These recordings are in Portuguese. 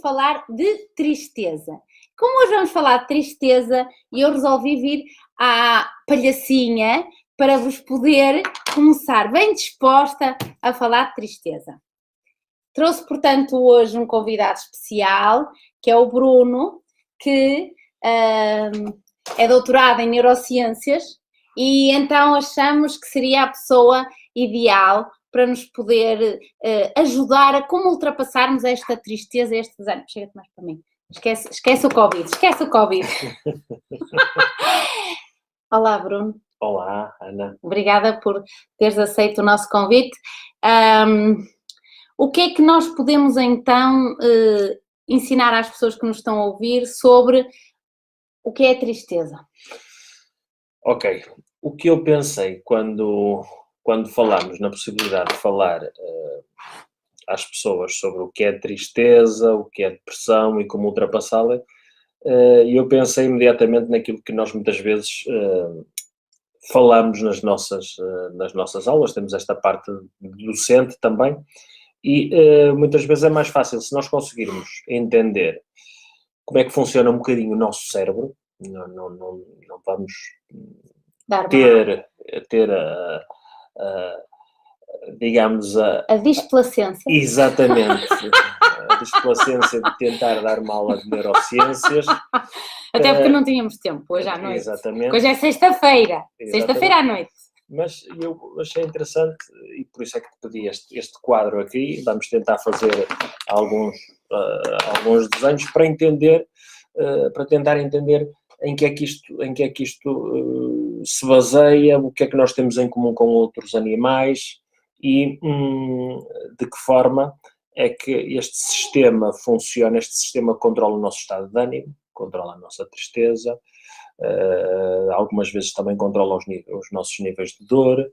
falar de tristeza. Como hoje vamos falar de tristeza, eu resolvi vir à palhacinha para vos poder começar bem disposta a falar de tristeza. Trouxe, portanto, hoje um convidado especial, que é o Bruno, que é doutorado em neurociências e então achamos que seria a pessoa ideal para nos poder ajudar a como ultrapassarmos esta tristeza, este desânimo. Chega-te mais para mim. Esquece o Covid. Olá, Bruno. Olá, Ana. Obrigada por teres aceito o nosso convite. O que é que nós podemos então ensinar às pessoas que nos estão a ouvir sobre o que é a tristeza? Ok. O que eu pensei quando falámos na possibilidade de falar às pessoas sobre o que é tristeza, o que é depressão e como ultrapassá-la, eu pensei imediatamente naquilo que nós muitas vezes falamos nas nossas aulas, temos esta parte docente também, e muitas vezes é mais fácil se nós conseguirmos entender como é que funciona um bocadinho o nosso cérebro, não vamos ter digamos a displacência. Exatamente, a displacência de tentar dar uma aula de neurociências. Até porque não tínhamos tempo hoje à noite. Exatamente. Hoje é sexta-feira à noite. Mas eu achei interessante, e por isso é que te pedi este quadro aqui. Vamos tentar fazer alguns desenhos para entender, para tentar entender em que é que isto se baseia, o que é que nós temos em comum com outros animais e de que forma é que este sistema funciona, este sistema controla o nosso estado de ânimo, controla a nossa tristeza, algumas vezes também controla os nossos níveis de dor,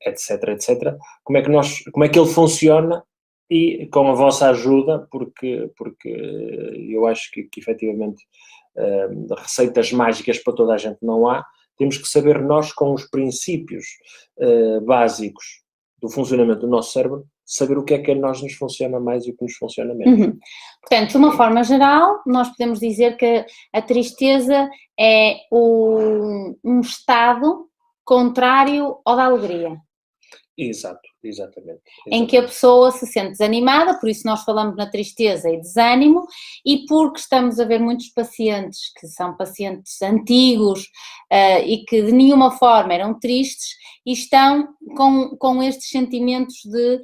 etc. Como é que ele funciona e com a vossa ajuda, porque eu acho que efetivamente receitas mágicas para toda a gente não há, temos que saber nós com os princípios básicos do funcionamento do nosso cérebro, saber o que é que a nós nos funciona mais e o que nos funciona menos. Uhum. Portanto, de uma forma geral, nós podemos dizer que a tristeza é um estado contrário ao da alegria. Exatamente. Em que a pessoa se sente desanimada, por isso nós falamos na tristeza e desânimo, e porque estamos a ver muitos pacientes que são pacientes antigos e que de nenhuma forma eram tristes e estão com estes sentimentos de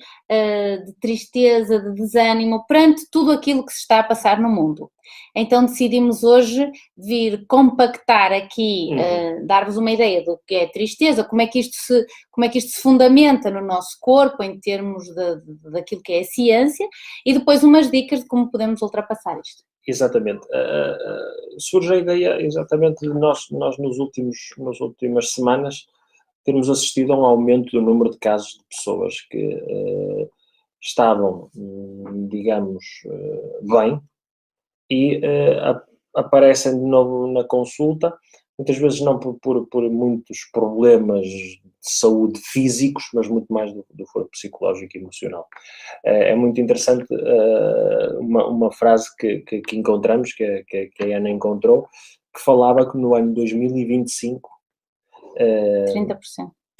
tristeza, de desânimo, perante tudo aquilo que se está a passar no mundo. Então decidimos hoje vir compactar aqui, dar-vos uma ideia do que é tristeza, como é que isto se fundamenta no nosso corpo em termos daquilo que é a ciência e depois umas dicas de como podemos ultrapassar isto. Exatamente. Surge a ideia exatamente de nós nas últimas semanas termos assistido a um aumento do número de casos de pessoas que estavam, digamos, bem, e aparecem de novo na consulta, muitas vezes não por muitos problemas de saúde físicos, mas muito mais do foro psicológico e emocional. É muito interessante uma frase que encontramos, que a Ana encontrou, que falava que no ano 2025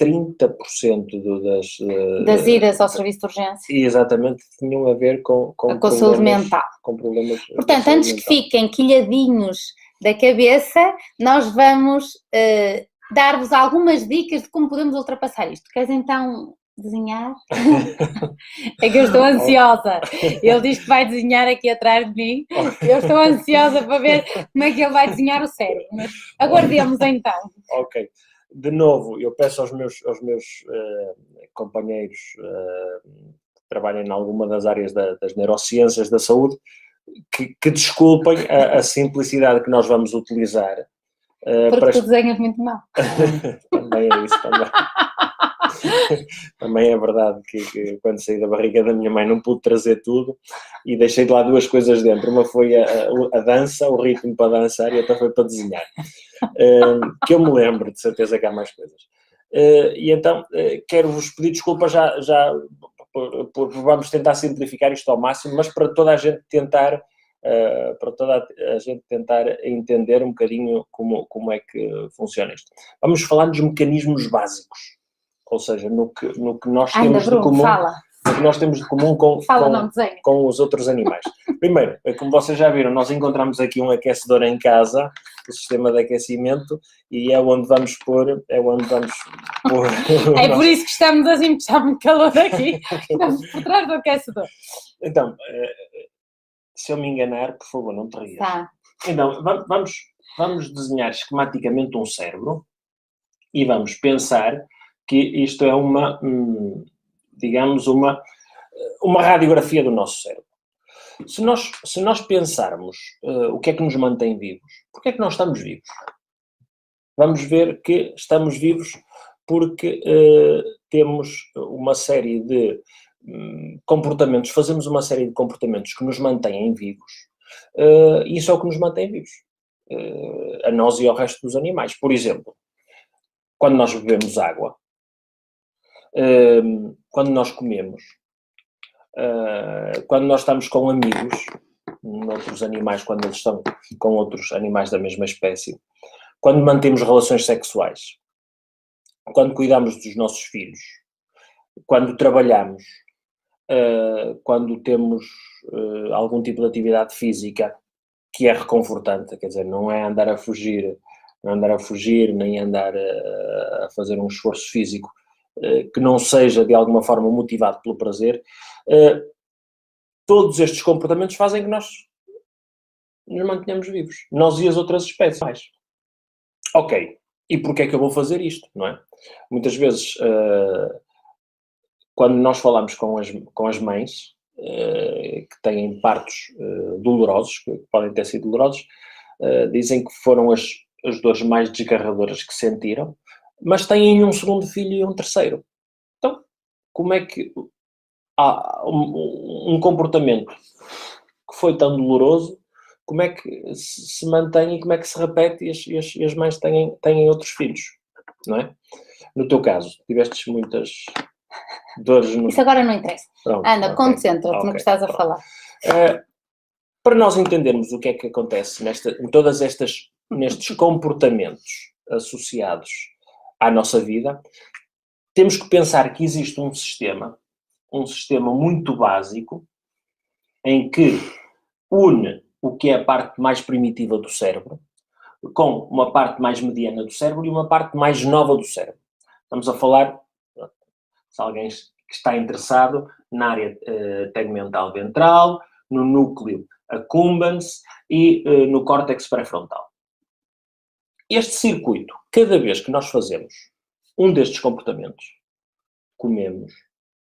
30% das idas ao serviço de urgência. Exatamente, tinham a ver com a saúde mental. Com problemas. Portanto, antes que fiquem quilhadinhos da cabeça, nós vamos dar-vos algumas dicas de como podemos ultrapassar isto. Queres então desenhar? É que eu estou ansiosa. Ele diz que vai desenhar aqui atrás de mim. Eu estou ansiosa para ver como é que ele vai desenhar o cérebro. Mas aguardemos então. Ok. De novo, eu peço aos meus companheiros que trabalhem em alguma das áreas das neurociências da saúde que desculpem a simplicidade que nós vamos utilizar. Porque tu desenhas muito mal. Também é isso, também. Também é verdade que quando saí da barriga da minha mãe não pude trazer tudo e deixei de lá duas coisas dentro. Uma foi a dança, o ritmo para dançar, e outra foi para desenhar. Que eu me lembro, de certeza que há mais coisas. E então quero-vos pedir desculpa já vamos tentar simplificar isto ao máximo, mas para toda a gente tentar entender um bocadinho como é que funciona isto. Vamos falar dos mecanismos básicos, ou seja, no que nós temos de comum. Fala. O que nós temos de comum com os outros animais. Primeiro, como vocês já viram, nós encontramos aqui um aquecedor em casa, o sistema de aquecimento, e é onde vamos pôr. É por isso que estamos assim, está muito calor aqui. Estamos por trás do aquecedor. Então, se eu me enganar, por favor, não te rias. Tá. Então, vamos desenhar esquematicamente um cérebro e vamos pensar que isto é digamos, uma radiografia do nosso cérebro. Se nós pensarmos o que é que nos mantém vivos, porque é que nós estamos vivos? Vamos ver que estamos vivos porque temos uma série de comportamentos, fazemos uma série de comportamentos que nos mantêm vivos, e isso é o que nos mantém vivos, a nós e ao resto dos animais. Por exemplo, quando nós bebemos água, quando nós comemos, quando nós estamos com amigos, outros animais, quando eles estão com outros animais da mesma espécie, quando mantemos relações sexuais, quando cuidamos dos nossos filhos, quando trabalhamos, quando temos algum tipo de atividade física que é reconfortante, quer dizer, não é andar a fugir, nem andar a fazer um esforço físico que não seja de alguma forma motivado pelo prazer, todos estes comportamentos fazem que nós nos mantenhamos vivos, nós e as outras espécies. Ok, e porquê é que eu vou fazer isto, não é? Muitas vezes, quando nós falamos com as mães que têm partos dolorosos, que podem ter sido dolorosos, dizem que foram as dores mais desgarradoras que sentiram, mas têm um segundo filho e um terceiro. Então, como é que há um comportamento que foi tão doloroso, como é que se mantém e como é que se repete e as mães têm outros filhos, não é? No teu caso, tiveste muitas dores no... Isso agora não interessa. Pronto, Anda, okay. concentra-te no que estás a falar. Para nós entendermos o que é que acontece nestes comportamentos associados à nossa vida, temos que pensar que existe um sistema muito básico em que une o que é a parte mais primitiva do cérebro com uma parte mais mediana do cérebro e uma parte mais nova do cérebro. Estamos a falar, se alguém que está interessado, na área tegmental ventral, no núcleo accumbens e no córtex pré-frontal. Este circuito, cada vez que nós fazemos um destes comportamentos, comemos,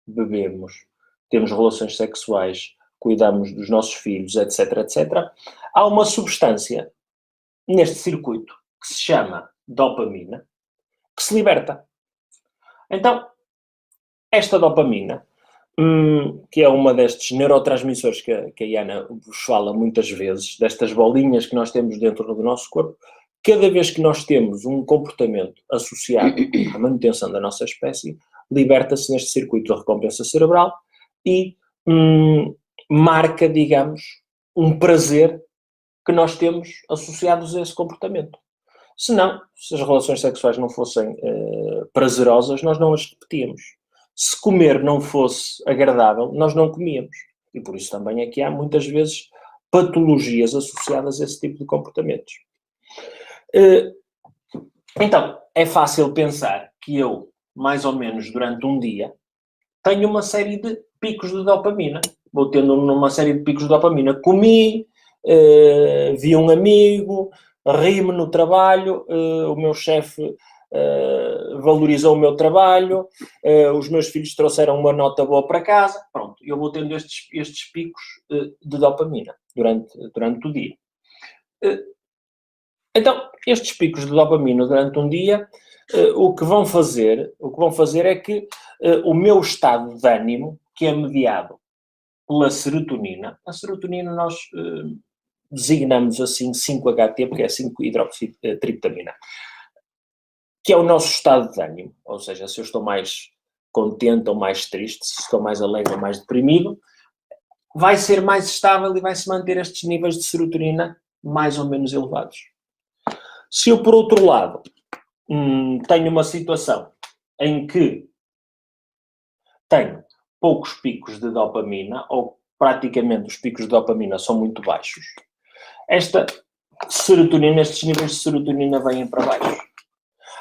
bebemos, temos relações sexuais, cuidamos dos nossos filhos, etc., etc., há uma substância neste circuito que se chama dopamina, que se liberta. Então, esta dopamina, que é uma destes neurotransmissores que a Iana vos fala muitas vezes, destas bolinhas que nós temos dentro do nosso corpo, cada vez que nós temos um comportamento associado à manutenção da nossa espécie, liberta-se neste circuito de recompensa cerebral e marca, digamos, um prazer que nós temos associados a esse comportamento. Se as relações sexuais não fossem prazerosas, nós não as repetíamos. Se comer não fosse agradável, nós não comíamos. E por isso também é que há muitas vezes patologias associadas a esse tipo de comportamentos. Então, é fácil pensar que eu, mais ou menos durante um dia, tenho uma série de picos de dopamina. Vou tendo uma série de picos de dopamina. Comi, vi um amigo, ri-me no trabalho, o meu chefe valorizou o meu trabalho, os meus filhos trouxeram uma nota boa para casa. Pronto, eu vou tendo estes picos de dopamina durante o dia. Então, estes picos de dopamina durante um dia, o que vão fazer é que o meu estado de ânimo, que é mediado pela serotonina, a serotonina nós designamos assim 5-HT, porque é 5-hidroxitriptamina, que é o nosso estado de ânimo, ou seja, se eu estou mais contente ou mais triste, se estou mais alegre ou mais deprimido, vai ser mais estável e vai-se manter estes níveis de serotonina mais ou menos elevados. Se eu, por outro lado, tenho uma situação em que tenho poucos picos de dopamina, ou praticamente os picos de dopamina são muito baixos, esta serotonina, estes níveis de serotonina vêm para baixo.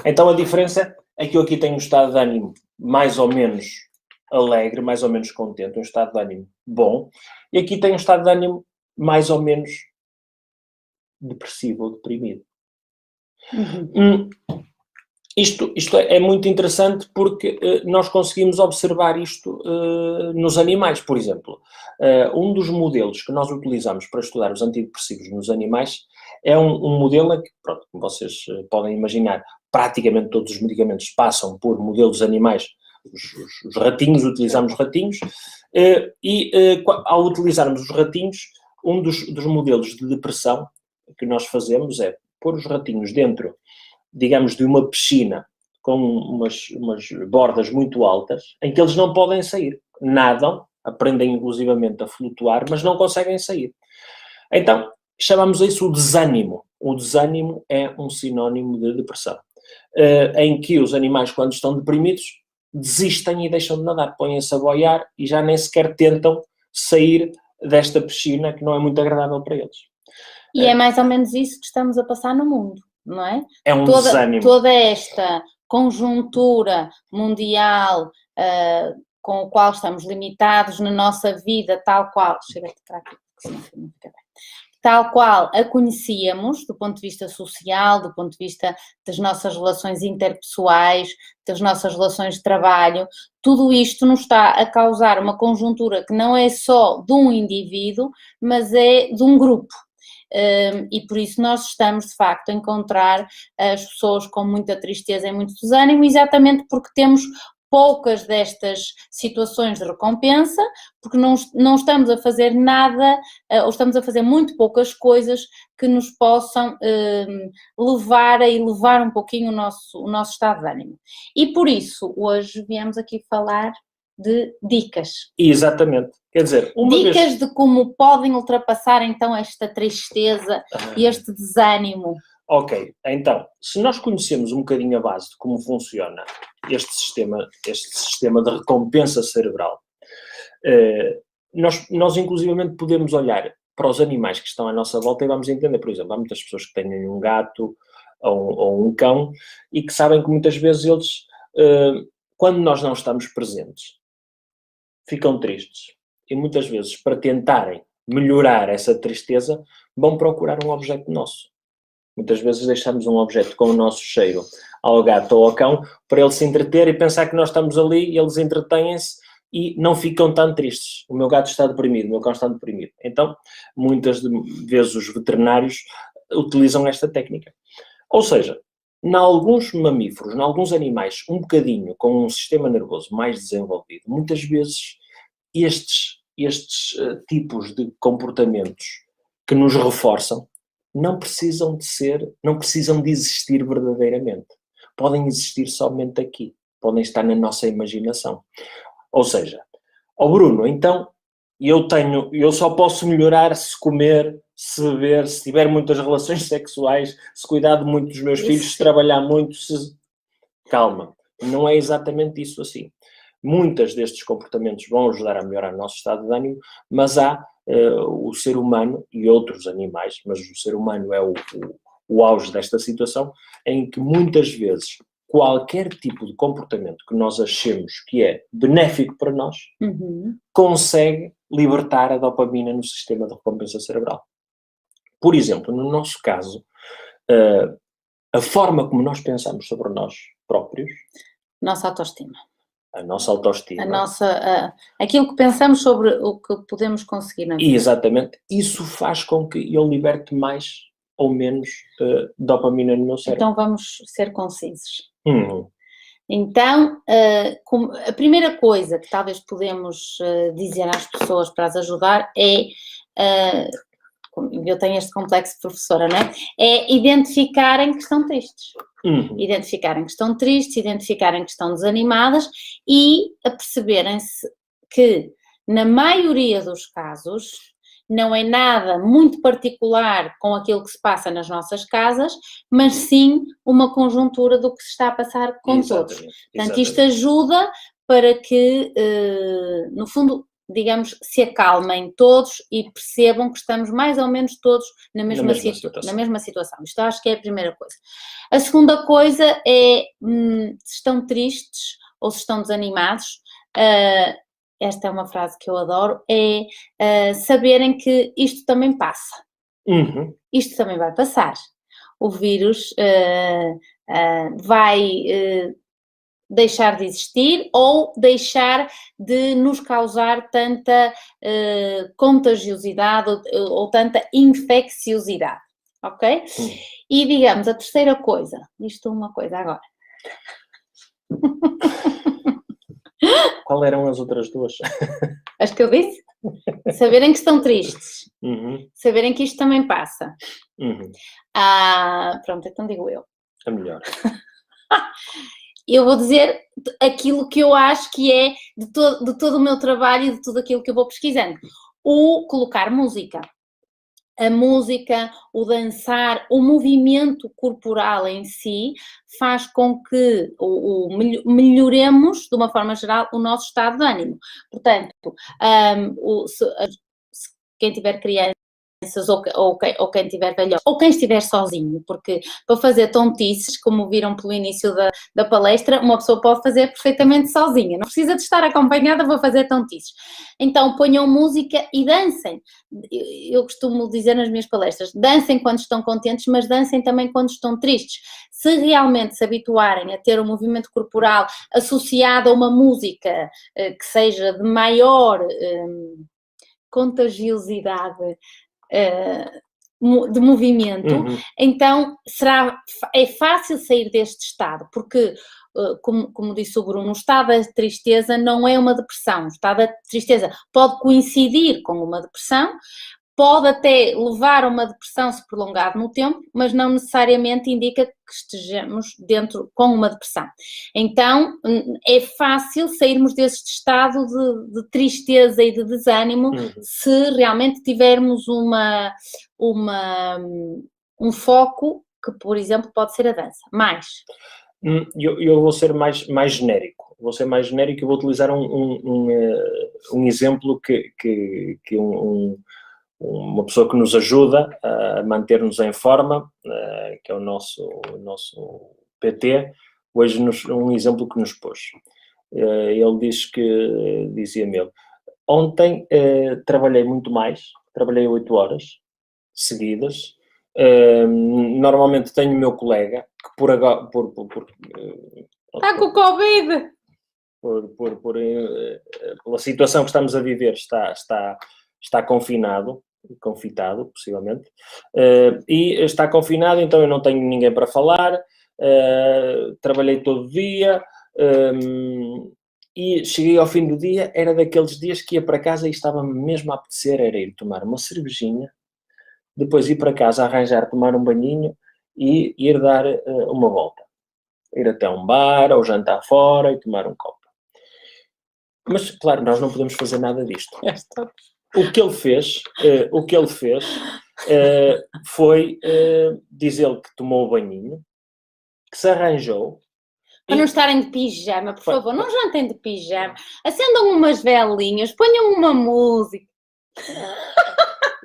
Então a diferença é que eu aqui tenho um estado de ânimo mais ou menos alegre, mais ou menos contente, um estado de ânimo bom, e aqui tenho um estado de ânimo mais ou menos depressivo ou deprimido. Isto é muito interessante porque nós conseguimos observar isto nos animais, por exemplo. Um dos modelos que nós utilizamos para estudar os antidepressivos nos animais é um modelo em que, pronto, como vocês podem imaginar, praticamente todos os medicamentos passam por modelos animais. Os ratinhos, utilizamos ratinhos, ao utilizarmos os ratinhos, um dos modelos de depressão que nós fazemos é pôr os ratinhos dentro, digamos, de uma piscina com umas bordas muito altas, em que eles não podem sair. Nadam, aprendem inclusivamente a flutuar, mas não conseguem sair. Então, chamamos isso o desânimo. O desânimo é um sinónimo de depressão, em que os animais, quando estão deprimidos, desistem e deixam de nadar, põem-se a boiar e já nem sequer tentam sair desta piscina que não é muito agradável para eles. E é mais ou menos isso que estamos a passar no mundo, não é? É um desânimo. Toda esta conjuntura mundial com a qual estamos limitados na nossa vida, tal qual... Chega-te para aqui, senão não fica bem. Tal qual a conhecíamos, do ponto de vista social, do ponto de vista das nossas relações interpessoais, das nossas relações de trabalho, tudo isto nos está a causar uma conjuntura que não é só de um indivíduo, mas é de um grupo. E por isso nós estamos, de facto, a encontrar as pessoas com muita tristeza e muito desânimo, exatamente porque temos poucas destas situações de recompensa, porque não estamos a fazer nada, ou estamos a fazer muito poucas coisas que nos possam levar a elevar um pouquinho o nosso estado de ânimo. E por isso, hoje viemos aqui falar de dicas. Exatamente. Quer dizer, dicas de como podem ultrapassar então esta tristeza e este desânimo. Ok, então, se nós conhecemos um bocadinho a base de como funciona este sistema de recompensa cerebral, nós inclusivamente podemos olhar para os animais que estão à nossa volta e vamos entender, por exemplo, há muitas pessoas que têm um gato ou um cão e que sabem que muitas vezes eles, quando nós não estamos presentes, ficam tristes. E muitas vezes, para tentarem melhorar essa tristeza, vão procurar um objeto nosso. Muitas vezes deixamos um objeto com o nosso cheiro ao gato ou ao cão para ele se entreter e pensar que nós estamos ali e eles entretêm-se e não ficam tão tristes. O meu gato está deprimido, o meu cão está deprimido. Então, muitas vezes os veterinários utilizam esta técnica. Ou seja, em alguns mamíferos, em alguns animais um bocadinho com um sistema nervoso mais desenvolvido, muitas vezes estes tipos de comportamentos que nos reforçam não precisam de existir verdadeiramente. Podem existir somente aqui. Podem estar na nossa imaginação. Ou seja, Bruno, então, eu só posso melhorar se comer, se beber, se tiver muitas relações sexuais, se cuidar de muito dos meus filhos, se trabalhar muito, Calma, não é exatamente isso assim. Muitos destes comportamentos vão ajudar a melhorar o nosso estado de ânimo, mas há o ser humano e outros animais, mas o ser humano é o auge desta situação, em que muitas vezes qualquer tipo de comportamento que nós achemos que é benéfico para nós, consegue libertar a dopamina no sistema de recompensa cerebral. Por exemplo, no nosso caso, a forma como nós pensamos sobre nós próprios... Nossa autoestima. A nossa autoestima. Aquilo que pensamos sobre o que podemos conseguir na vida. Exatamente. Isso faz com que eu liberte mais ou menos dopamina no meu cérebro. Então vamos ser concisos. Então, a primeira coisa que talvez podemos dizer às pessoas para as ajudar é eu tenho este complexo de professora, não é? É identificarem que estão tristes. Identificarem que estão tristes, identificarem que estão desanimadas e a perceberem-se que, na maioria dos casos, não é nada muito particular com aquilo que se passa nas nossas casas, mas sim uma conjuntura do que se está a passar com todos. Portanto, isto ajuda para que, no fundo, digamos, se acalmem todos e percebam que estamos mais ou menos todos na mesma situação. Isto acho que é a primeira coisa. A segunda coisa é, se estão tristes ou se estão desanimados, esta é uma frase que eu adoro, é saberem que isto também passa. Isto também vai passar. O vírus vai deixar de existir ou deixar de nos causar tanta contagiosidade ou tanta infecciosidade, ok? E digamos, a terceira coisa, isto é uma coisa agora. Qual eram as outras duas? As que eu disse? Saberem que estão tristes, saberem que isto também passa. Pronto, então digo eu. É melhor. Eu vou dizer aquilo que eu acho que é de todo o meu trabalho e de tudo aquilo que eu vou pesquisando. O colocar música. A música, o dançar, o movimento corporal em si faz com que melhoremos, de uma forma geral, o nosso estado de ânimo. Portanto, quem tiver crianças ou quem tiver velho, ou quem estiver sozinho, porque para fazer tontices, como viram pelo início da palestra, uma pessoa pode fazer perfeitamente sozinha, não precisa de estar acompanhada para fazer tontices. Então ponham música e dancem. Eu costumo dizer nas minhas palestras, dancem quando estão contentes, mas dancem também quando estão tristes. Se realmente se habituarem a ter um movimento corporal associado a uma música que seja de maior contagiosidade de movimento, então é fácil sair deste estado, porque, como disse o Bruno, o estado da tristeza não é uma depressão. O estado da tristeza pode coincidir com uma depressão, pode até levar a uma depressão se prolongar no tempo, mas não necessariamente indica que estejamos com uma depressão. Então, é fácil sairmos deste estado de tristeza e de desânimo se realmente tivermos um foco que, por exemplo, pode ser a dança. Mais? Eu vou ser mais genérico. Vou ser mais genérico e vou utilizar um exemplo que uma pessoa que nos ajuda a manter-nos em forma, que é o nosso PT, hoje um exemplo que nos pôs. Ele dizia-me ele, ontem trabalhei muito mais, trabalhei 8 horas seguidas. Normalmente tenho o meu colega que por agora está com o Covid, pela situação que estamos a viver, está confitado, possivelmente, e está confinado, então eu não tenho ninguém para falar, trabalhei todo o dia, e cheguei ao fim do dia, era daqueles dias que ia para casa e estava-me mesmo a apetecer, era ir tomar uma cervejinha, depois ir para casa arranjar, tomar um banhinho e ir dar uma volta. Ir até um bar, ou jantar fora e tomar um copo. Mas, claro, nós não podemos fazer nada disto. O que ele fez foi dizer-lhe que tomou o banhinho, que se arranjou. Para não estarem de pijama, por favor, não jantem de pijama. Acendam umas velinhas, ponham uma música.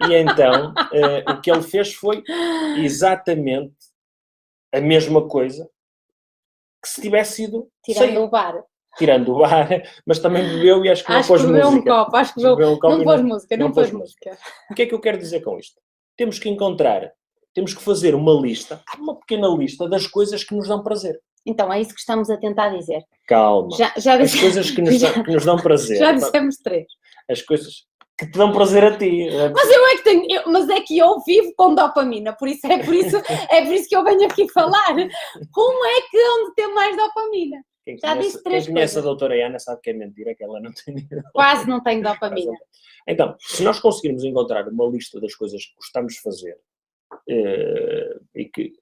E então, o que ele fez foi exatamente a mesma coisa que se tivesse sido... Tirando o bar, mas também bebeu e acho que não pôs música. Acho que bebeu um copo. Não pôs música. O que é que eu quero dizer com isto? Temos que fazer uma pequena lista das coisas que nos dão prazer. Então, é isso que estamos a tentar dizer. Calma. As coisas que nos dão prazer. Já dissemos 3. As coisas que te dão prazer a ti. Mas é que eu vivo com dopamina, é por isso que eu venho aqui falar. Como é que onde tem mais dopamina? Já disse três quem conhece coisas. a doutora Ana sabe que é mentira, que ela não tem Quase não tenho dopamina. Então, se nós conseguirmos encontrar uma lista das coisas que gostamos de fazer e que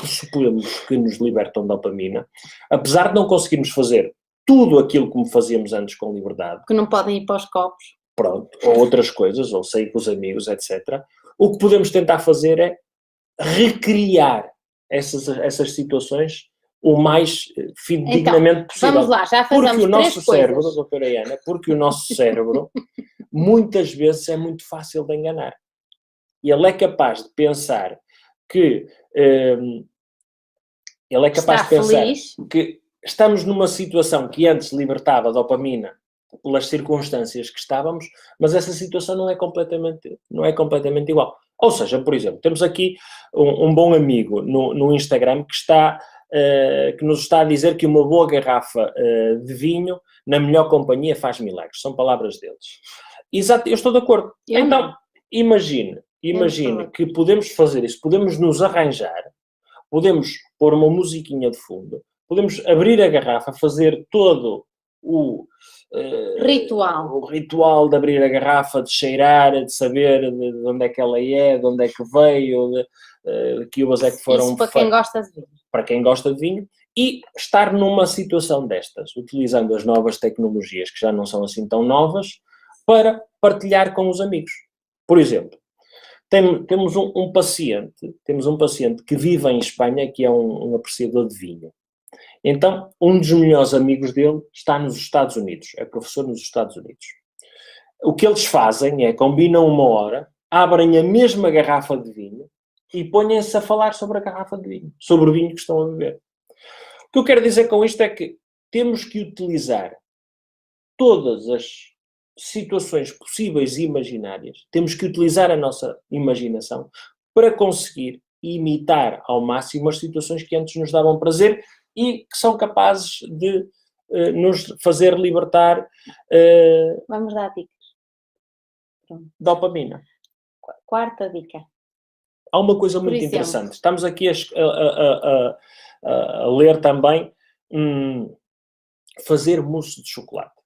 supomos que nos libertam dopamina, apesar de não conseguirmos fazer tudo aquilo como fazíamos antes com liberdade, Que não podem ir para os copos. pronto, ou outras coisas, ou sair com os amigos, etc., o que podemos tentar fazer é recriar essas situações o mais fidedignamente possível. Vamos lá, já fazemos porque o nosso três cérebro, coisas. doutora Ana, porque o nosso cérebro muitas vezes é muito fácil de enganar. E ele é capaz de pensar que que estamos numa situação que antes libertava dopamina pelas circunstâncias que estávamos, mas essa situação não é completamente igual. Ou seja, por exemplo, temos aqui um bom amigo no Instagram que nos está a dizer que uma boa garrafa de vinho na melhor companhia faz milagres. São palavras deles. Exato, eu estou de acordo. Então, imagine que podemos fazer isso, podemos nos arranjar, podemos pôr uma musiquinha de fundo, podemos abrir a garrafa, fazer todo o ritual de abrir a garrafa, de cheirar, de saber de onde é que ela é, de onde é que veio, de que uvas é que foram... Isso para quem gosta de vinho. Para quem gosta de vinho, e estar numa situação destas, utilizando as novas tecnologias, que já não são assim tão novas, para partilhar com os amigos. Por exemplo, temos um paciente que vive em Espanha, que é um apreciador de vinho. Então, um dos melhores amigos dele está nos Estados Unidos, é professor nos Estados Unidos. O que eles fazem é, combinam uma hora, abrem a mesma garrafa de vinho e põem-se a falar sobre a garrafa de vinho, sobre o vinho que estão a beber. O que eu quero dizer com isto é que temos que utilizar todas as situações possíveis e imaginárias, temos que utilizar a nossa imaginação para conseguir imitar ao máximo as situações que antes nos davam prazer e que são capazes de nos fazer libertar Vamos dar dicas. Pronto. Dopamina. Quarta dica. Há uma coisa muito interessante. Estamos aqui a ler também fazer mousse de chocolate.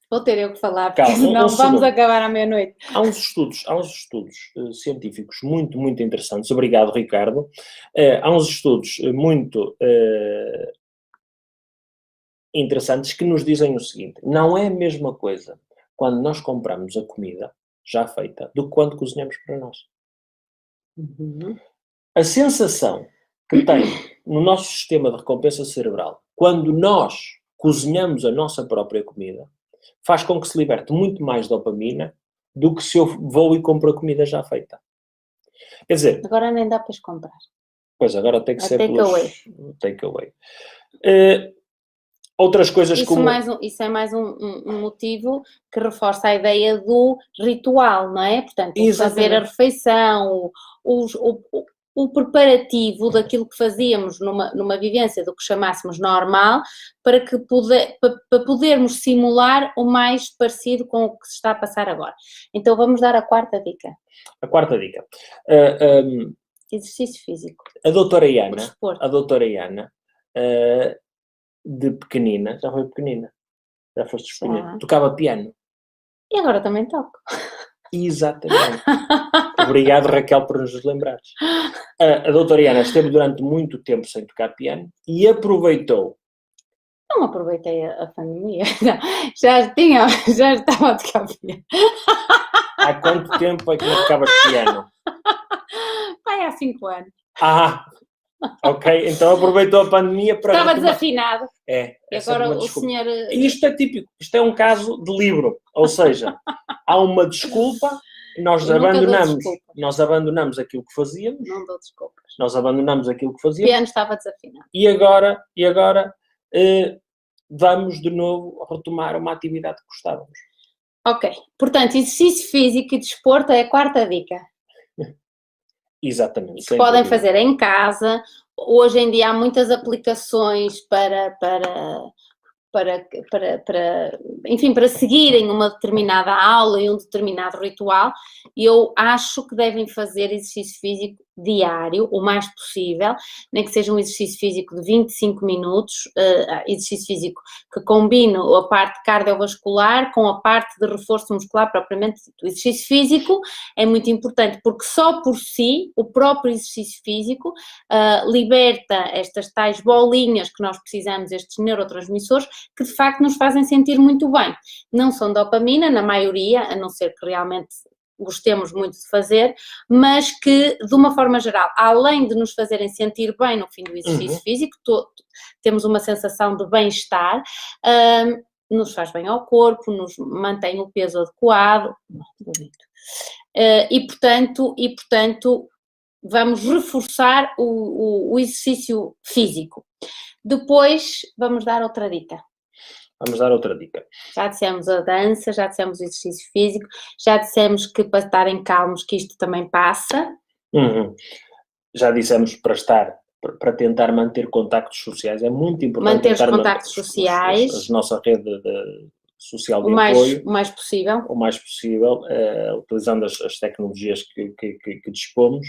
Vou ter eu que falar, porque senão vamos acabar à meia-noite. Há uns estudos científicos muito, muito interessantes. Obrigado, Ricardo. Há uns estudos muito interessantes que nos dizem o seguinte: não é a mesma coisa quando nós compramos a comida já feita do que quando cozinhamos para nós. Uhum. A sensação que tem no nosso sistema de recompensa cerebral quando nós cozinhamos a nossa própria comida faz com que se liberte muito mais dopamina do que se eu vou e compro a comida já feita. Quer dizer... Agora nem dá para comprar. Pois, agora tem que ser takeaway. Outras coisas isso é mais um motivo que reforça a ideia do ritual, não é? Portanto, fazer a refeição, o preparativo daquilo que fazíamos numa vivência do que chamássemos normal, para podermos simular o mais parecido com o que se está a passar agora. Então vamos dar a quarta dica. A quarta dica. Exercício físico. A doutora Iana, de pequenina, já foi pequenina, já foste pequenina, tocava piano. E agora também toco. Exatamente. Obrigado, Raquel, por nos lembrares. A doutora Iana esteve durante muito tempo sem tocar piano e aproveitou. Não aproveitei a pandemia. Já estava a tocar piano. Há quanto tempo é que não tocavas piano? Há 5 anos. Ok, então aproveitou a pandemia para... Estava desafinado. E agora o senhor... Isto é típico, isto é um caso de livro, ou seja, há uma desculpa, nós abandonamos aquilo que fazíamos. Não dou desculpas. Nós abandonamos aquilo que fazíamos. O piano estava desafinado. E agora vamos de novo retomar uma atividade que gostávamos. Ok, portanto, exercício físico e desporto é a quarta dica. Exatamente. Que podem fazer em casa. Hoje em dia há muitas aplicações para seguirem uma determinada aula e um determinado ritual. E eu acho que devem fazer exercício físico diário, o mais possível, nem que seja um exercício físico de 25 minutos, exercício físico que combine a parte cardiovascular com a parte de reforço muscular propriamente dito. O exercício físico é muito importante porque só por si, o próprio exercício físico, liberta estas tais bolinhas que nós precisamos, estes neurotransmissores, que de facto nos fazem sentir muito bem. Não são dopamina, na maioria, a não ser que realmente gostemos muito de fazer, mas que, de uma forma geral, além de nos fazerem sentir bem no fim do exercício físico, temos uma sensação de bem-estar, nos faz bem ao corpo, nos mantém o peso adequado, bonito. E, portanto, vamos reforçar o exercício físico. Depois, vamos dar outra dica. Vamos dar outra dica. Já dissemos a dança, já dissemos o exercício físico, já dissemos que para estarem calmos que isto também passa. Já dissemos para tentar manter contactos sociais, é muito importante manter os contactos sociais, a nossa rede social de apoio. O mais possível. O mais possível, utilizando as tecnologias que dispomos.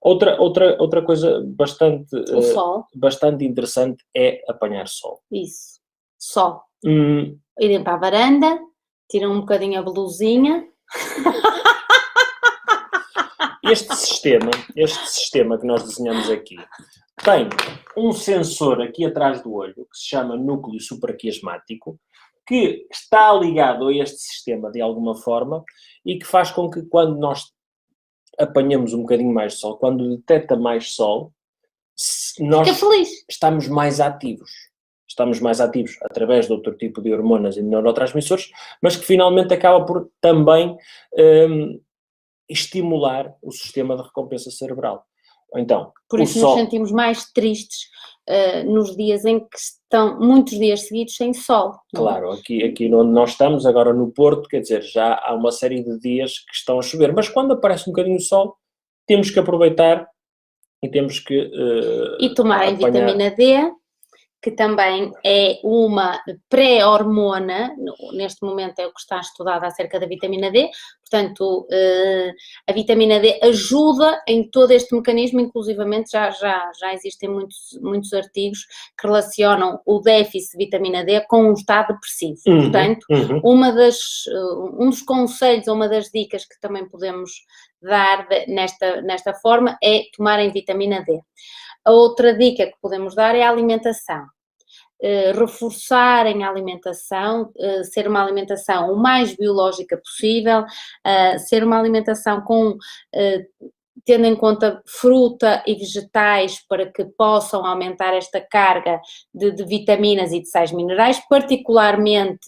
Outra coisa bastante interessante é apanhar sol. Isso, sol. Irem para a varanda, tiram um bocadinho a blusinha. Este sistema que nós desenhamos aqui tem um sensor aqui atrás do olho que se chama núcleo supraquiasmático, que está ligado a este sistema de alguma forma e que faz com que quando nós apanhamos um bocadinho mais de sol, quando detecta mais sol, nós estamos mais ativos. Estamos mais ativos através de outro tipo de hormonas e de neurotransmissores, mas que finalmente acaba por também estimular o sistema de recompensa cerebral. Então, por isso nos sentimos mais tristes nos dias em que estão muitos dias seguidos sem sol. Claro, aqui onde nós estamos, agora no Porto, quer dizer, já há uma série de dias que estão a chover, mas quando aparece um bocadinho de sol, temos que aproveitar e temos que e tomarem vitamina D, que também é uma pré-hormona, neste momento é o que está estudado acerca da vitamina D, portanto, a vitamina D ajuda em todo este mecanismo, inclusivamente já existem muitos artigos que relacionam o déficit de vitamina D com um estado depressivo. Portanto, um dos conselhos, uma das dicas que também podemos dar nesta forma é tomarem vitamina D. A outra dica que podemos dar é a alimentação. Reforçarem a alimentação, ser uma alimentação o mais biológica possível, ser uma alimentação tendo em conta fruta e vegetais para que possam aumentar esta carga de vitaminas e de sais minerais, particularmente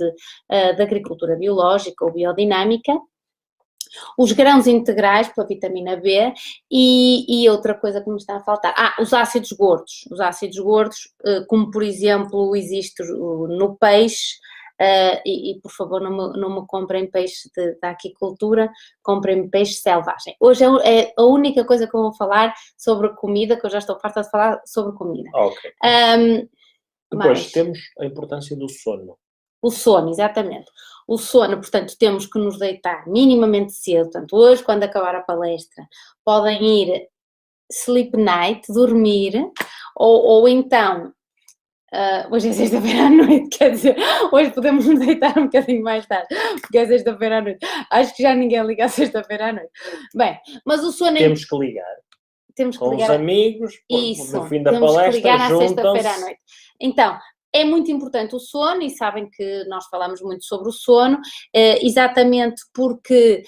da agricultura biológica ou biodinâmica. Os grãos integrais pela vitamina B e outra coisa que me está a faltar, os ácidos gordos. Os ácidos gordos, como por exemplo existe no peixe, e por favor não me comprem peixe da aquicultura, comprem peixe selvagem. Hoje é a única coisa que eu vou falar sobre comida, que eu já estou farta de falar sobre comida. Ok. Depois temos a importância do sono. O sono, exatamente. O sono, portanto, temos que nos deitar minimamente cedo. Portanto, hoje, quando acabar a palestra, podem ir sleep night, dormir, ou então, hoje é sexta-feira à noite, quer dizer, hoje podemos nos deitar um bocadinho mais tarde, porque é sexta-feira à noite. Acho que já ninguém liga a sexta-feira à noite. Bem, mas o sono... Temos que ligar. Com os amigos, no fim da palestra, temos que ligar à sexta-feira à noite. Então... É muito importante o sono e sabem que nós falamos muito sobre o sono, exatamente porque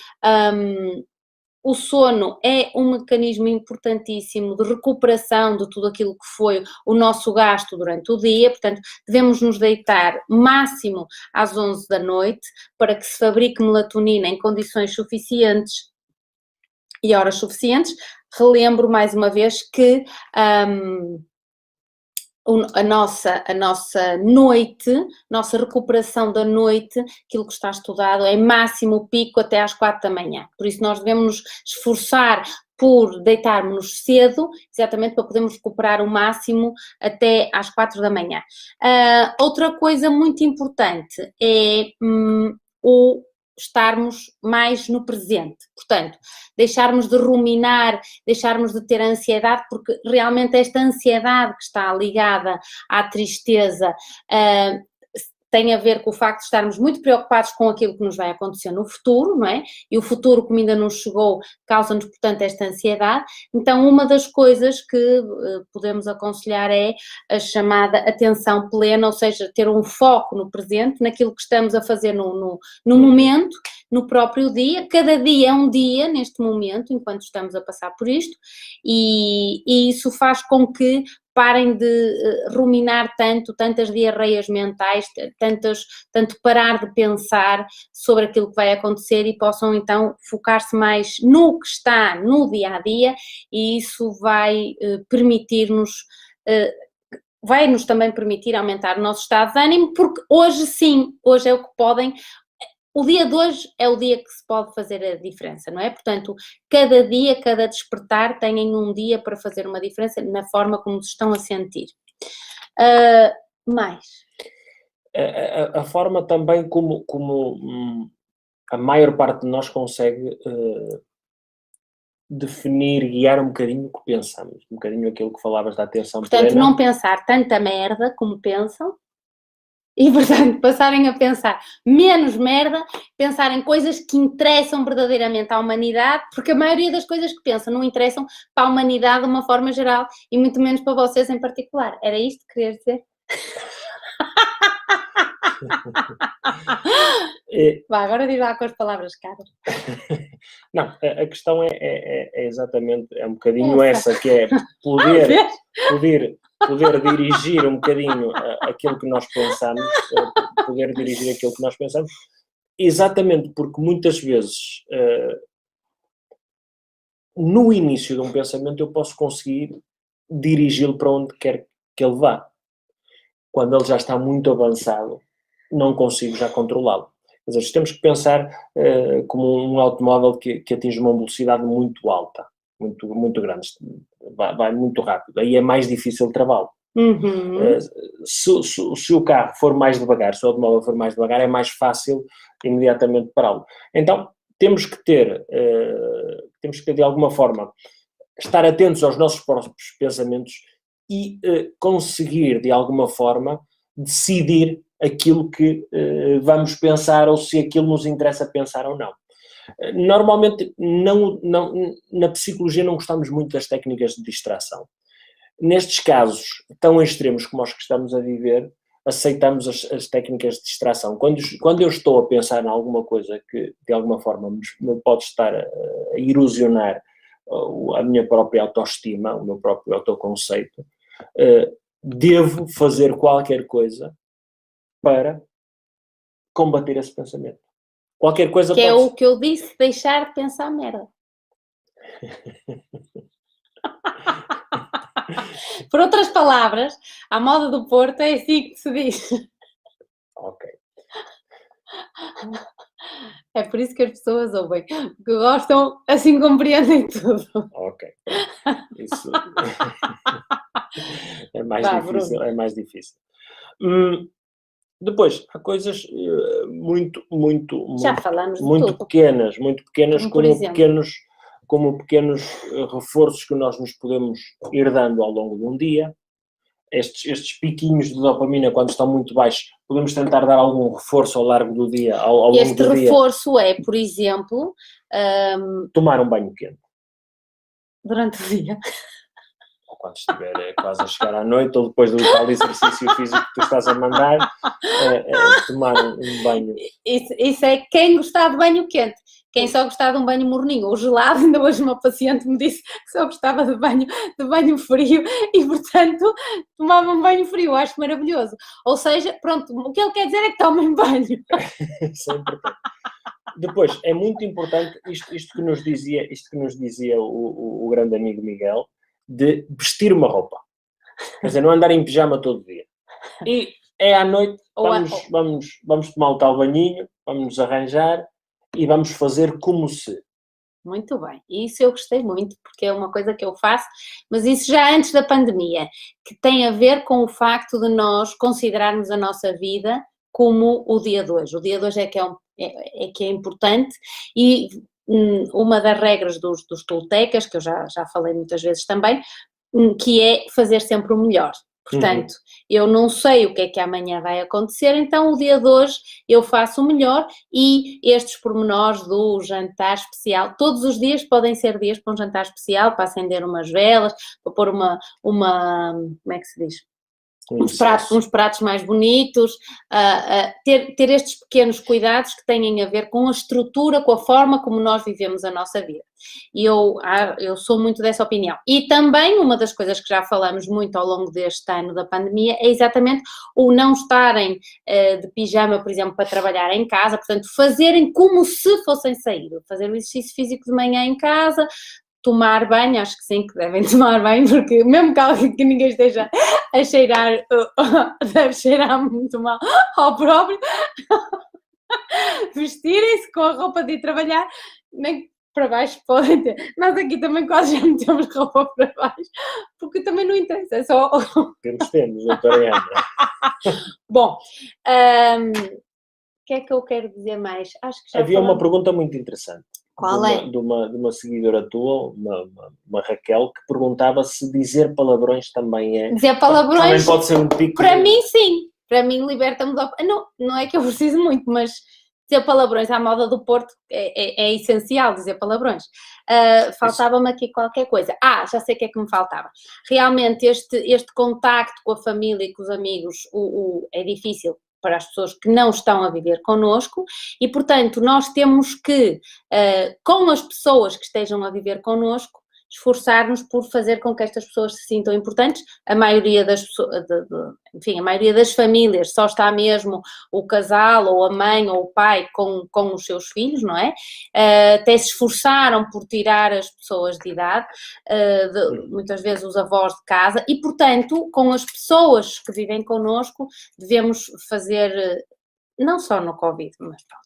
o sono é um mecanismo importantíssimo de recuperação de tudo aquilo que foi o nosso gasto durante o dia, portanto devemos nos deitar máximo às 11 da noite para que se fabrique melatonina em condições suficientes e horas suficientes. Relembro mais uma vez que... a nossa noite, nossa recuperação da noite, aquilo que está estudado é máximo pico até às 4 da manhã. Por isso nós devemos nos esforçar por deitarmos cedo, exatamente para podermos recuperar o máximo até às 4 da manhã. Outra coisa muito importante é estarmos mais no presente. Portanto, deixarmos de ruminar, deixarmos de ter ansiedade, porque realmente esta ansiedade que está ligada à tristeza tem a ver com o facto de estarmos muito preocupados com aquilo que nos vai acontecer no futuro, não é? E o futuro, como ainda não chegou, causa-nos, portanto, esta ansiedade. Então, uma das coisas que podemos aconselhar é a chamada atenção plena, ou seja, ter um foco no presente, naquilo que estamos a fazer no momento, no próprio dia. Cada dia é um dia, neste momento, enquanto estamos a passar por isto, e isso faz com que parem de ruminar tantas diarreias mentais, tanto parar de pensar sobre aquilo que vai acontecer e possam então focar-se mais no que está no dia-a-dia, e isso vai permitir-nos, vai-nos também permitir aumentar o nosso estado de ânimo, porque hoje sim, hoje é o que podem... O dia de hoje é o dia que se pode fazer a diferença, não é? Portanto, cada dia, cada despertar, têm um dia para fazer uma diferença na forma como se estão a sentir. Mais? A forma também como a maior parte de nós consegue definir, guiar um bocadinho o que pensamos, um bocadinho aquilo que falavas da atenção plena. Portanto, não pensar tanta merda como pensam, e, portanto, passarem a pensar menos merda, pensar em coisas que interessam verdadeiramente à humanidade, porque a maioria das coisas que pensam não interessam para a humanidade de uma forma geral, e muito menos para vocês em particular. Era isto que querias dizer? Vá, agora diz lá com as palavras caras. Não, a questão é exatamente, é um bocadinho essa que é poder dirigir um bocadinho aquilo que nós pensamos, exatamente porque muitas vezes no início de um pensamento eu posso conseguir dirigi-lo para onde quer que ele vá. Quando ele já está muito avançado, não consigo já controlá-lo. Quer dizer, temos que pensar como um automóvel que atinge uma velocidade muito alta, muito grande, vai muito rápido, aí é mais difícil travá-lo. Uhum. Se o carro for mais devagar, se o automóvel for mais devagar, é mais fácil imediatamente pará-lo. Então, temos que ter de alguma forma estar atentos aos nossos próprios pensamentos e conseguir de alguma forma decidir aquilo que vamos pensar ou se aquilo nos interessa pensar ou não. Normalmente na psicologia não gostamos muito das técnicas de distração. Nestes casos tão extremos como os que estamos a viver, aceitamos as técnicas de distração. Quando eu estou a pensar em alguma coisa que de alguma forma me pode estar a erosionar a minha própria autoestima, o meu próprio autoconceito, devo fazer qualquer coisa para combater esse pensamento. Qualquer coisa que é o que eu disse, deixar de pensar merda. Por outras palavras, à moda do Porto é assim que se diz. Ok. É por isso que as pessoas ouvem, que gostam, assim compreendem tudo. Ok. Isso é mais difícil. Depois, há coisas muito Já falamos muito de tudo. pequenas, como pequenos reforços que nós nos podemos ir dando ao longo de um dia. Estes piquinhos de dopamina, quando estão muito baixos, podemos tentar dar algum reforço ao largo do dia, ao longo do dia. Este reforço é, por exemplo... tomar um banho quente. Durante o dia. Ou quando estiver quase a chegar à noite, ou depois do tal exercício físico que tu estás a mandar, tomar um banho. Isso é quem gostar de banho quente. Quem só gostar de um banho morninho ou gelado, ainda hoje uma paciente me disse que só gostava de banho frio e, portanto, tomava um banho frio. Acho maravilhoso. Ou seja, pronto, o que ele quer dizer é que tomem banho. Isso é importante. Depois, é muito importante isto que nos dizia o grande amigo Miguel, de vestir uma roupa. Quer dizer, não andar em pijama todo dia. E é à noite, vamos tomar o tal banhinho, vamos nos arranjar e vamos fazer como se. Muito bem, isso eu gostei muito, porque é uma coisa que eu faço, mas isso já antes da pandemia, que tem a ver com o facto de nós considerarmos a nossa vida como o dia de hoje. O dia de hoje é que é que é importante. E uma das regras dos toltecas, que eu já falei muitas vezes também, que é fazer sempre o melhor. Portanto, eu não sei o que é que amanhã vai acontecer, então o dia de hoje eu faço o melhor, e estes pormenores do jantar especial, todos os dias podem ser dias para um jantar especial, para acender umas velas, para pôr uma como é que se diz? Uns pratos mais bonitos, ter estes pequenos cuidados que têm a ver com a estrutura, com a forma como nós vivemos a nossa vida. E eu sou muito dessa opinião. E também uma das coisas que já falamos muito ao longo deste ano da pandemia é exatamente o não estarem de pijama, por exemplo, para trabalhar em casa, portanto, fazerem como se fossem sair, fazer o exercício físico de manhã em casa, tomar banho, acho que sim, que devem tomar banho, porque mesmo que ninguém esteja a cheirar, deve cheirar muito mal ao próprio, vestirem-se com a roupa de ir trabalhar, nem para baixo podem ter. Nós aqui também quase já metemos roupa para baixo, porque também não interessa, é só... Temos, doutora Ana. Bom, o que é que eu quero dizer mais? Acho que já havia uma pergunta muito interessante. Qual é? De uma seguidora tua, uma Raquel, que perguntava se dizer palavrões também é... Dizer palavrões... Também pode ser um pico... Para mim, sim. Para mim, liberta-me não é que eu preciso muito, mas dizer palavrões à moda do Porto é essencial, dizer palavrões. Faltava-me aqui qualquer coisa. Já sei o que é que me faltava. Realmente, este contacto com a família e com os amigos é difícil para as pessoas que não estão a viver connosco, e, portanto, nós temos que, com as pessoas que estejam a viver connosco, esforçar-nos por fazer com que estas pessoas se sintam importantes. A maioria das pessoas, enfim, a maioria das famílias só está mesmo o casal, ou a mãe, ou o pai com os seus filhos, não é? Até se esforçaram por tirar as pessoas de idade, muitas vezes os avós de casa, e, portanto, com as pessoas que vivem connosco, devemos fazer, não só no Covid, mas pronto,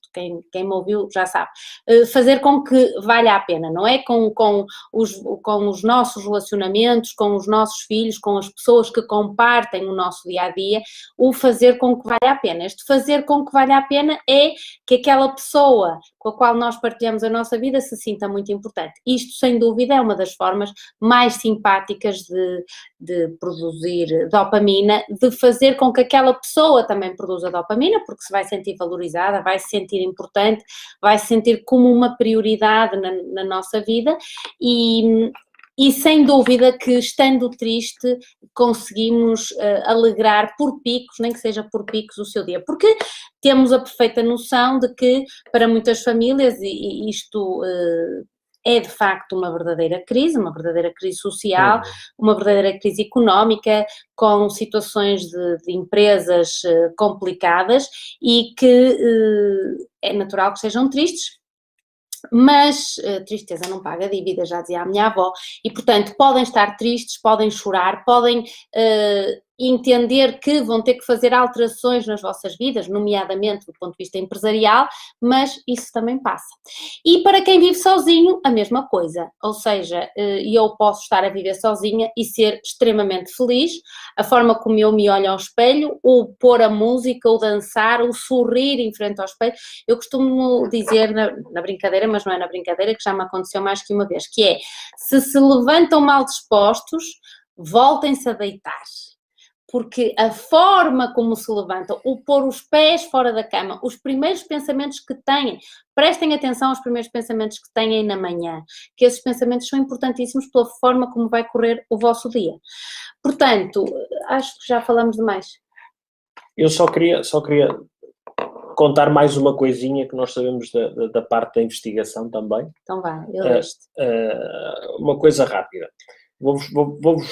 quem me ouviu já sabe, fazer com que valha a pena, não é? Com os nossos relacionamentos, com os nossos filhos, com as pessoas que compartem o nosso dia-a-dia, o fazer com que valha a pena. Este fazer com que valha a pena é que aquela pessoa com a qual nós partilhamos a nossa vida se sinta muito importante. Isto, sem dúvida, é uma das formas mais simpáticas de produzir dopamina, de fazer com que aquela pessoa também produza dopamina, porque se vai sentir valorizada, vai se sentir importante, vai se sentir como uma prioridade na nossa vida, e sem dúvida que, estando triste, conseguimos alegrar por picos, nem que seja por picos, o seu dia, porque temos a perfeita noção de que, para muitas famílias, e isto é de facto uma verdadeira crise social, uma verdadeira crise económica, com situações de empresas complicadas, e que é natural que sejam tristes, mas tristeza não paga dívida, já dizia a minha avó, e, portanto, podem estar tristes, podem chorar, podem entender que vão ter que fazer alterações nas vossas vidas, nomeadamente do ponto de vista empresarial, mas isso também passa. E para quem vive sozinho, a mesma coisa, ou seja, eu posso estar a viver sozinha e ser extremamente feliz, a forma como eu me olho ao espelho, o pôr a música, o dançar, o sorrir em frente ao espelho. Eu costumo dizer na brincadeira, mas não é na brincadeira, que já me aconteceu mais que uma vez, que é: se levantam mal dispostos, voltem-se a deitar. Porque a forma como se levantam, o pôr os pés fora da cama, os primeiros pensamentos que têm, prestem atenção aos primeiros pensamentos que têm na manhã, que esses pensamentos são importantíssimos pela forma como vai correr o vosso dia. Portanto, acho que já falamos demais. Eu só queria contar mais uma coisinha que nós sabemos da parte da investigação também. Então vá, eu deixo-te. Uma coisa rápida. Vou-vos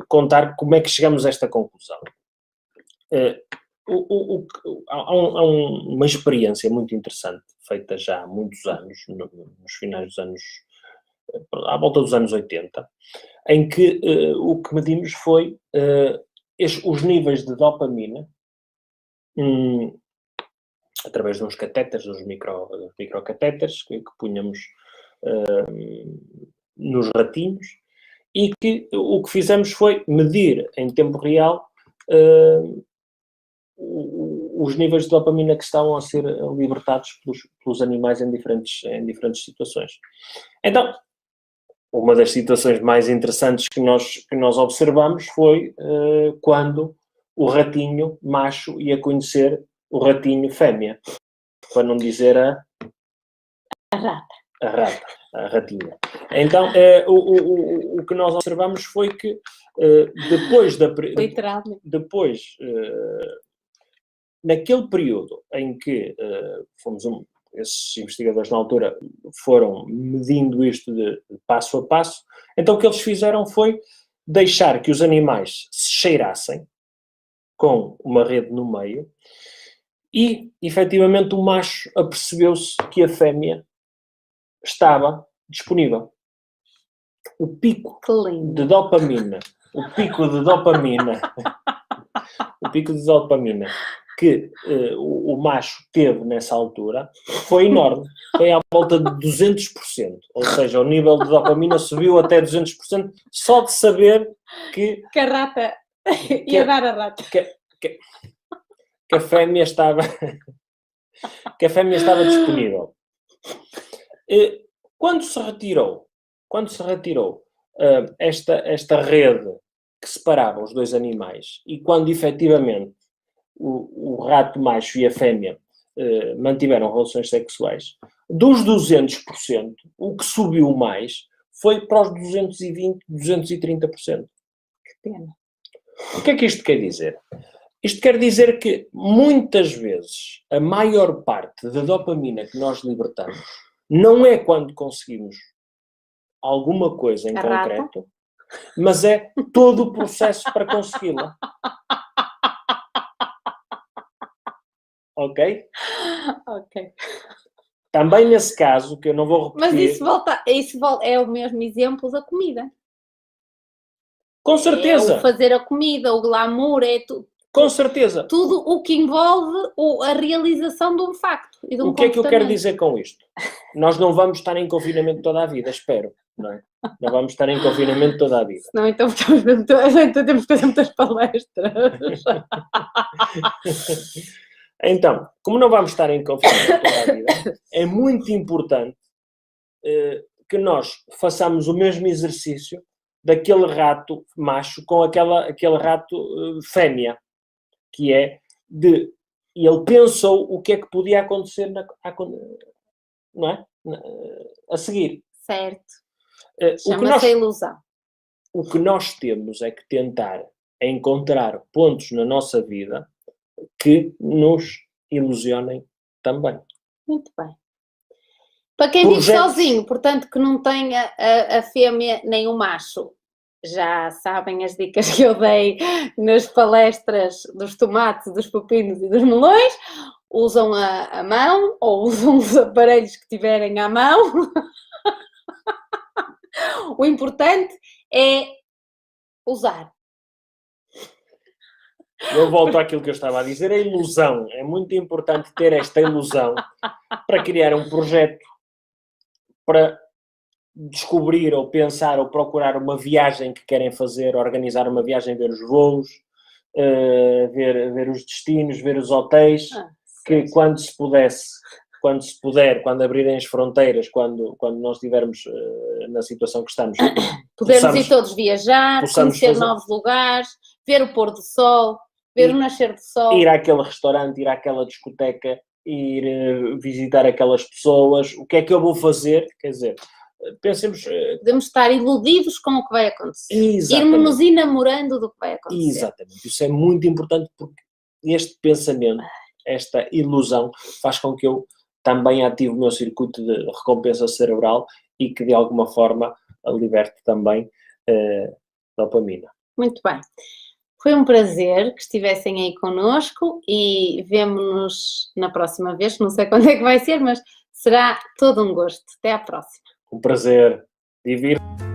contar como é que chegamos a esta conclusão. Há uma experiência muito interessante, feita já há muitos anos, nos finais dos anos, à volta dos anos 80, em que o que medimos foi os níveis de dopamina através de uns catéteres, dos microcatéteres que punhamos nos ratinhos, e que o que fizemos foi medir em tempo real os níveis de dopamina que estavam a ser libertados pelos animais em diferentes situações. Então, uma das situações mais interessantes que nós observamos foi quando o ratinho macho ia conhecer o ratinho fêmea, para não dizer a rata, a ratinha. Então, o que nós observamos foi que depois, naquele período em que esses investigadores na altura foram medindo isto de passo a passo, então o que eles fizeram foi deixar que os animais se cheirassem com uma rede no meio e, efetivamente, o macho apercebeu-se que a fêmea estava disponível. O pico de dopamina que o macho teve nessa altura foi enorme. Foi à volta de 200%. Ou seja, o nível de dopamina subiu até 200% só de saber que a rata ia dar a rata. Que a fêmea estava disponível. Quando se retirou esta rede que separava os dois animais e quando efetivamente o rato macho e a fêmea mantiveram relações sexuais, dos 200%, o que subiu mais foi para os 220%, 230%. Que pena. O que é que isto quer dizer? Isto quer dizer que, muitas vezes, a maior parte da dopamina que nós libertamos não é quando conseguimos alguma coisa em concreto, mas é todo o processo para consegui-la. Ok? Ok. Também nesse caso, que eu não vou repetir... Mas isso é o mesmo exemplo da comida. Com certeza. É o fazer a comida, o glamour, é tudo. Com certeza. Tudo o que envolve a realização de um facto e de um O que é que eu quero dizer com isto? Nós não vamos estar em confinamento toda a vida, espero, não é? Não vamos estar em confinamento toda a vida. Não, então temos que fazer muitas palestras. Então, como não vamos estar em confinamento toda a vida, é muito importante que nós façamos o mesmo exercício daquele rato macho com aquele rato fêmea, que é e ele pensou o que é que podia acontecer não é? A seguir. Certo. Chama-se a ilusão. O que nós temos é que tentar encontrar pontos na nossa vida que nos ilusionem também. Muito bem. Para quem vive sozinho, portanto, que não tenha a fêmea nem o macho, já sabem as dicas que eu dei nas palestras dos tomates, dos pepinos e dos melões. Usam a mão ou usam os aparelhos que tiverem à mão. O importante é usar. Eu volto àquilo que eu estava a dizer, a ilusão. É muito importante ter esta ilusão para criar um projeto, para descobrir ou pensar ou procurar uma viagem que querem fazer, organizar uma viagem, ver os voos, ver os destinos, ver os hotéis, que quando se puder, quando abrirem as fronteiras, quando nós estivermos na situação que estamos, podermos ir todos viajar, conhecer novos lugares, ver o pôr do sol, ver o nascer do sol. Ir àquele restaurante, ir àquela discoteca, ir visitar aquelas pessoas. O que é que eu vou fazer? Quer dizer, pensemos... Podemos estar iludidos com o que vai acontecer. Exatamente. Irmos-nos enamorando do que vai acontecer. Exatamente. Isso é muito importante porque este pensamento, esta ilusão, faz com que eu também ative o meu circuito de recompensa cerebral e que de alguma forma liberte também dopamina. Muito bem. Foi um prazer que estivessem aí connosco e vemo-nos na próxima vez. Não sei quando é que vai ser, mas será todo um gosto. Até à próxima. Um prazer. Divirta.